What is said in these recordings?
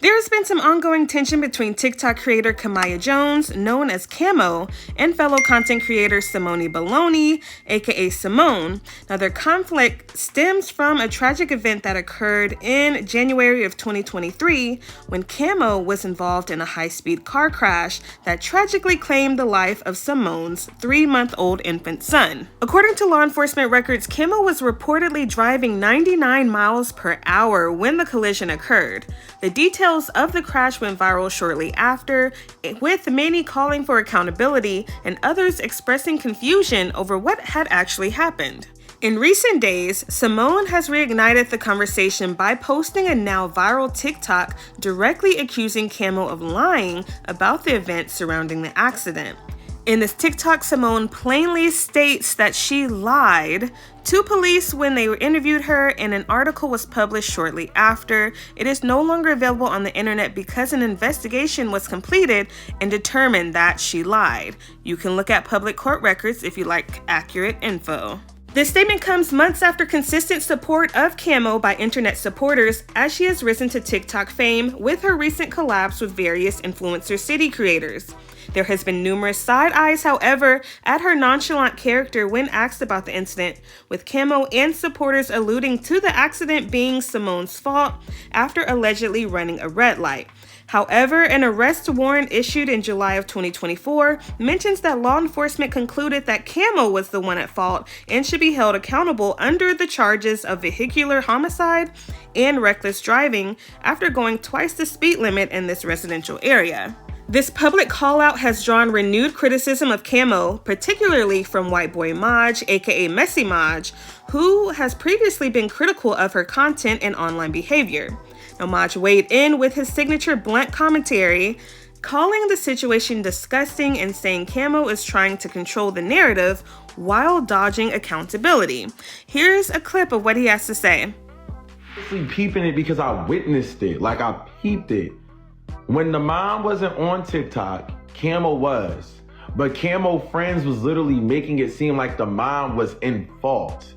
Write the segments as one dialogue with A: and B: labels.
A: There has been some ongoing tension between TikTok creator Kamaya Jones, known as Kamo, and fellow content creator Simone Baloney, aka Simone. Now, their conflict stems from a tragic event that occurred in January of 2023 when Kamo was involved in a high-speed car crash that tragically claimed the life of Simone's 3-month-old infant son. According to law enforcement records, Kamo was reportedly driving 99 miles per hour when the collision occurred. The details of the crash went viral shortly after, with many calling for accountability and others expressing confusion over what had actually happened. In recent days, Simone has reignited the conversation by posting a now viral TikTok directly accusing Kamo of lying about the event surrounding the accident. In this TikTok, Simone plainly states that she lied to police when they interviewed her, and an article was published shortly after. It is no longer available on the internet because an investigation was completed and determined that she lied. You can look at public court records if you like accurate info. This statement comes months after consistent support of Kamo by internet supporters as she has risen to TikTok fame with her recent collabs with various influencer city creators. There has been numerous side eyes, however, at her nonchalant character when asked about the incident, with Kamo and supporters alluding to the accident being Simone's fault after allegedly running a red light. However, an arrest warrant issued in July of 2024 mentions that law enforcement concluded that Kamo was the one at fault and should be held accountable under the charges of vehicular homicide and reckless driving after going twice the speed limit in this residential area. This public call-out has drawn renewed criticism of Kamo, particularly from White Boy Maj, aka Messy Maj, who has previously been critical of her content and online behavior. Now, Maj weighed in with his signature blunt commentary, calling the situation disgusting and saying Kamo is trying to control the narrative while dodging accountability. Here's a clip of what he has to say.
B: Peeping it because I witnessed it, like I peeped it. When the mom wasn't on TikTok, Kamo was. But Kamo friends was literally making it seem like the mom was in fault.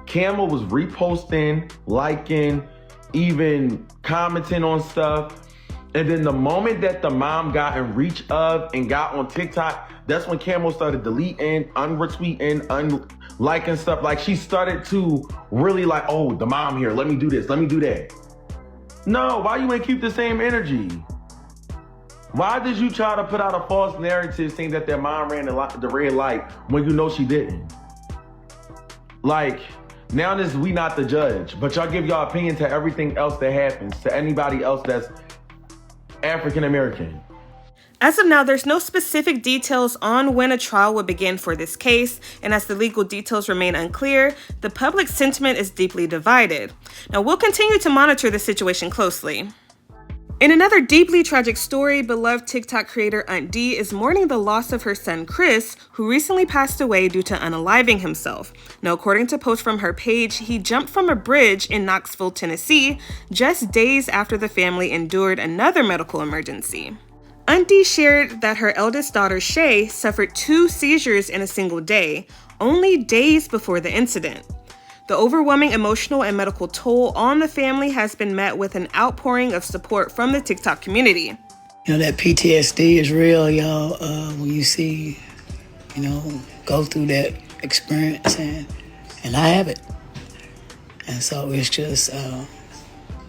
B: Kamo was reposting, liking, even commenting on stuff. And then the moment that the mom got in reach of and got on TikTok, that's when Kamo started deleting, unretweeting, unliking stuff. Like she started to really like, oh, the mom here, let me do this, let me do that. No, why you ain't keep the same energy? Why did you try to put out a false narrative saying that their mom ran the red light when you know she didn't? Like, now this we not the judge, but y'all give y'all opinion to everything else that happens, to anybody else that's African American.
A: As of now, there's no specific details on when a trial would begin for this case, and as the legal details remain unclear, the public sentiment is deeply divided. Now, we'll continue to monitor the situation closely. In another deeply tragic story, beloved TikTok creator Dee is mourning the loss of her son Chris, who recently passed away due to unaliving himself. Now, according to posts from her page, he jumped from a bridge in Knoxville, Tennessee, just days after the family endured another medical emergency. Dee shared that her eldest daughter Shay suffered 2 seizures in a single day, only days before the incident. The overwhelming emotional and medical toll on the family has been met with an outpouring of support from the TikTok community.
C: You know, that PTSD is real, y'all, when you see, go through that experience, and I have it. And so it's just,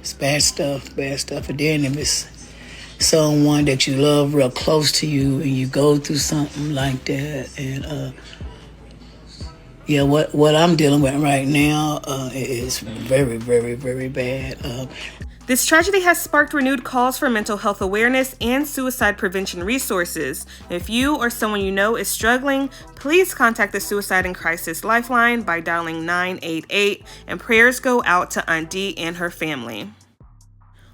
C: it's bad stuff. And then if it's someone that you love real close to you and you go through something like that, and yeah, what I'm dealing with right now is very, very, very bad.
A: This tragedy has sparked renewed calls for mental health awareness and suicide prevention resources. If you or someone you know is struggling, please contact the Suicide and Crisis Lifeline by dialing 988, and prayers go out to Dee and her family.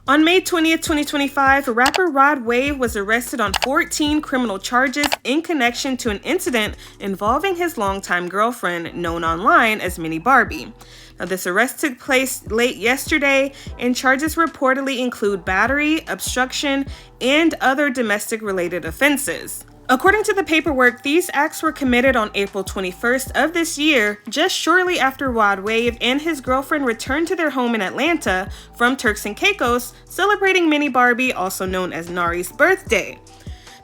A: On May 20th, 2025, rapper Rod Wave was arrested on 14 criminal charges in connection to an incident involving his longtime girlfriend, known online as Mini Barbie. Now, this arrest took place late yesterday, and charges reportedly include battery, obstruction, and other domestic-related offenses. According to the paperwork, these acts were committed on April 21st of this year, just shortly after Rod Wave and his girlfriend returned to their home in Atlanta from Turks and Caicos, celebrating Mini Barbie, also known as Nari's birthday.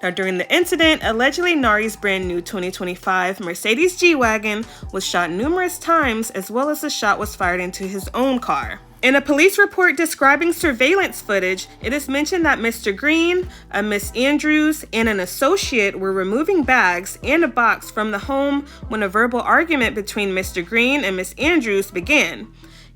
A: Now, during the incident, allegedly Nari's brand new 2025 Mercedes G-Wagon was shot numerous times, as well as a shot was fired into his own car. In a police report describing surveillance footage, it is mentioned that Mr. Green, a Miss Andrews, and an associate were removing bags and a box from the home when a verbal argument between Mr. Green and Miss Andrews began.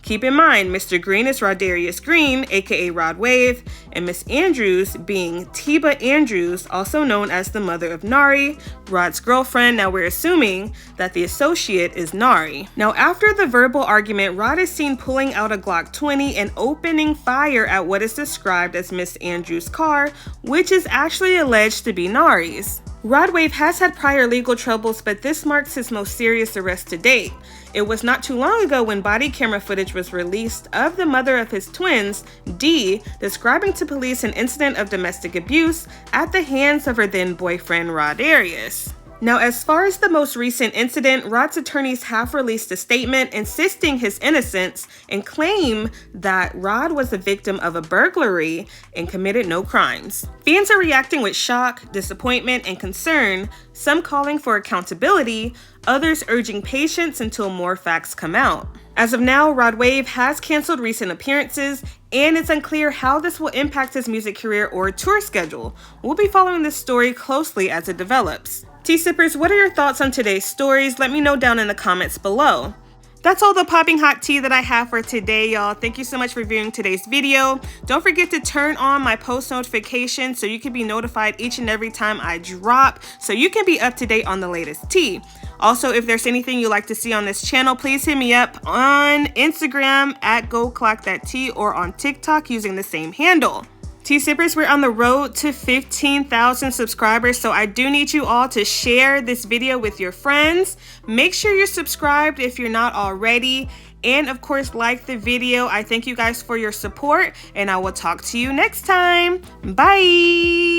A: Keep in mind, Mr. Green is Rodarius Green, aka Rod Wave, and Miss Andrews being Tiba Andrews, also known as the mother of Nari, Rod's girlfriend. Now we're assuming that the associate is Nari. Now after the verbal argument, Rod is seen pulling out a Glock 20 and opening fire at what is described as Miss Andrews' car, which is actually alleged to be Nari's. Rod Wave has had prior legal troubles, but this marks his most serious arrest to date. It was not too long ago when body camera footage was released of the mother of his twins, Dee, describing to police an incident of domestic abuse at the hands of her then boyfriend, Rodarius. Now, as far as the most recent incident, Rod's attorneys have released a statement insisting his innocence and claim that Rod was the victim of a burglary and committed no crimes. Fans are reacting with shock, disappointment, and concern, some calling for accountability, others urging patience until more facts come out. As of now, Rod Wave has canceled recent appearances, and it's unclear how this will impact his music career or tour schedule. We'll be following this story closely as it develops. Tea sippers, what are your thoughts on today's stories? Let me know down in the comments below. That's all the popping hot tea that I have for today, y'all. Thank you so much for viewing today's video. Don't forget to turn on my post notifications so you can be notified each and every time I drop, so you can be up to date on the latest tea. Also, if there's anything you'd like to see on this channel, please hit me up on Instagram at clockthattea or on TikTok using the same handle. Tea sippers, we're on the road to 15,000 subscribers, so I do need you all to share this video with your friends. Make sure you're subscribed if you're not already, and of course like the video. I thank you guys for your support, and I will talk to you next time. Bye.